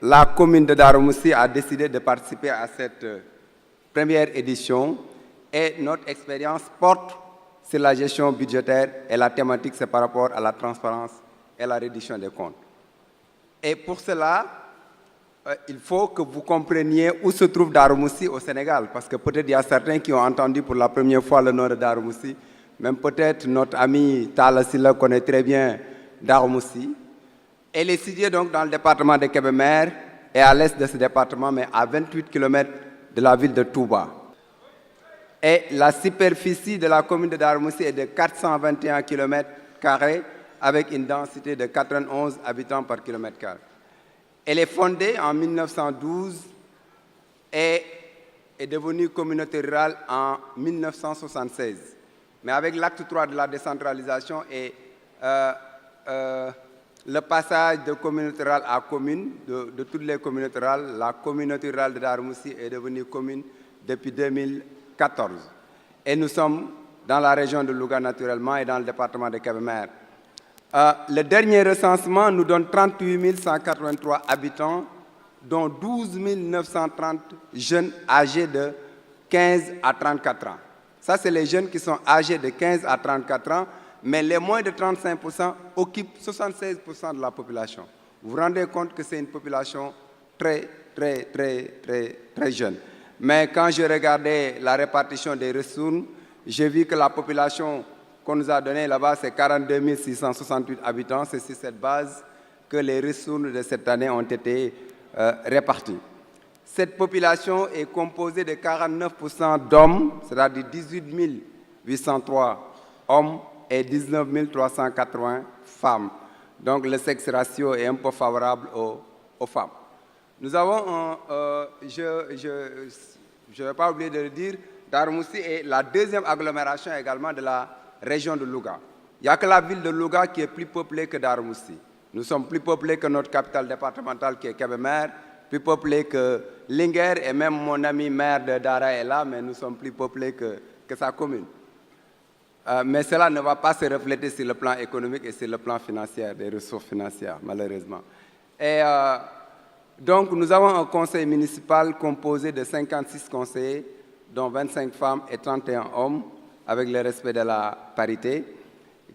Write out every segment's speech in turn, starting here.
La commune de Darou Moussi a décidé de participer à cette première édition et notre expérience porte sur la gestion budgétaire et la thématique c'est par rapport à la transparence et la reddition des comptes. Et pour cela, il faut que vous compreniez où se trouve Darou Moussi au Sénégal, parce que peut-être il y a certains qui ont entendu pour la première fois le nom de Darou Moussi, même peut-être notre ami Tala Silla connaît très bien Darou Moussi. Elle est située donc dans le département de Kébémer et à l'est de ce département, mais à 28 km de la ville de Touba. Et la superficie de la commune de Darou Moussi est de 421 km² avec une densité de 91 habitants par kilomètre carré. Elle est fondée en 1912 et est devenue communauté rurale en 1976. Mais avec l'acte 3 de la décentralisation et le passage de communauté rurale à commune, de toutes les communautés rurales, la communauté rurale de Darou Moussi est devenue commune depuis 2014. Et nous sommes dans la région de Louga naturellement et dans le département de Kébémer. Le dernier recensement nous donne 38 183 habitants, dont 12 930 jeunes âgés de 15 à 34 ans. Ça, c'est les jeunes qui sont âgés de 15 à 34 ans, mais les moins de 35% occupent 76% de la population. Vous vous rendez compte que c'est une population très jeune. Mais quand je regardais la répartition des ressources, j'ai vu que la population qu'on nous a donnée là-bas, c'est 42 668 habitants. C'est sur cette base que les ressources de cette année ont été réparties. Cette population est composée de 49% d'hommes, c'est-à-dire 18 803 hommes et 19 380 femmes. Donc le sexe ratio est un peu favorable aux femmes. Nous avons, je ne vais pas oublier de le dire, Darou Moussi est la deuxième agglomération également de la région de Louga. Il n'y a que la ville de Louga qui est plus peuplée que Darou Moussi. Nous sommes plus peuplés que notre capitale départementale qui est Kébémer, plus peuplés que Linguère, et même mon ami maire de Dara est là, mais nous sommes plus peuplés que sa commune. Mais cela ne va pas se refléter sur le plan économique et sur le plan financier, des ressources financières, malheureusement. Et donc, nous avons un conseil municipal composé de 56 conseillers, dont 25 femmes et 31 hommes, avec le respect de la parité,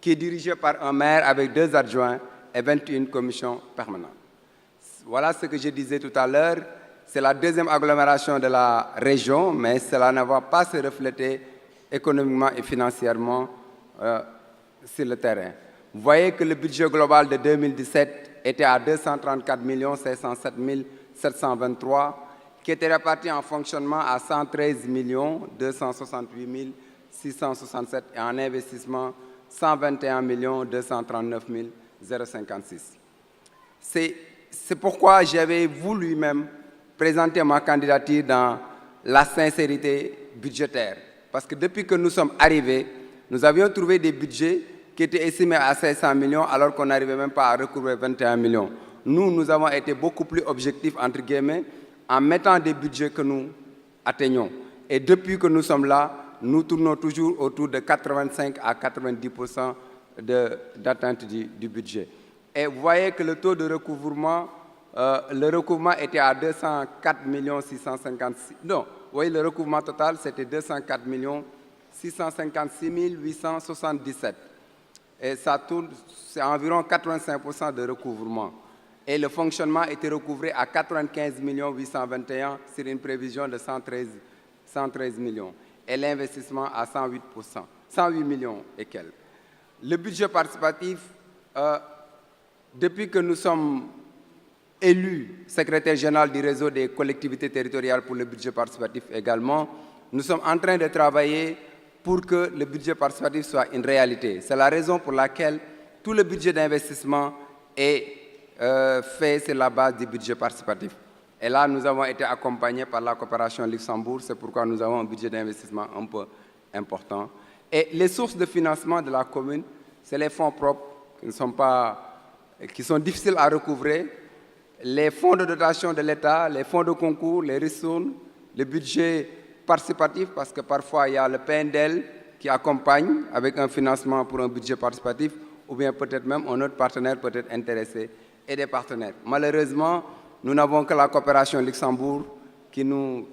qui est dirigé par un maire avec 2 adjoints et 21 commissions permanentes. Voilà ce que je disais tout à l'heure. C'est la deuxième agglomération de la région, mais cela ne va pas se refléter économiquement et financièrement sur le terrain. Vous voyez que le budget global de 2017 était à 234 507 723, qui était réparti en fonctionnement à 113 268 667 et en investissement 121 239 056. C'est pourquoi j'avais voulu même présenter ma candidature dans la sincérité budgétaire. Parce que depuis que nous sommes arrivés, nous avions trouvé des budgets qui étaient estimés à 500 millions alors qu'on n'arrivait même pas à recouvrer 21 millions. Nous avons été beaucoup plus objectifs, entre guillemets, en mettant des budgets que nous atteignons. Et depuis que nous sommes là, nous tournons toujours autour de 85 à 90% d'atteinte du budget. Et vous voyez que le taux de recouvrement, le recouvrement était à 204 656. Non, vous voyez, le recouvrement total, c'était 204 656 877. Et ça tourne, c'est environ 85% de recouvrement. Et le fonctionnement était recouvré à 95 821 sur une prévision de 113 millions. Et l'investissement à 108%, 108 millions et quelques. Le budget participatif, depuis que nous sommes élus secrétaire général du réseau des collectivités territoriales pour le budget participatif également, nous sommes en train de travailler pour que le budget participatif soit une réalité. C'est la raison pour laquelle tout le budget d'investissement est fait sur la base du budget participatif. Et là, nous avons été accompagnés par la coopération Luxembourg, c'est pourquoi nous avons un budget d'investissement un peu important. Et les sources de financement de la commune, c'est les fonds propres qui sont difficiles à recouvrer, les fonds de dotation de l'État, les fonds de concours, les ressources, le budget participatif, parce que parfois il y a le PNDL qui accompagne avec un financement pour un budget participatif, ou bien peut-être même un autre partenaire peut être intéressé, et des partenaires. Malheureusement, nous n'avons que la coopération Luxembourg qui nous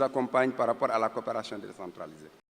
accompagne par rapport à la coopération décentralisée.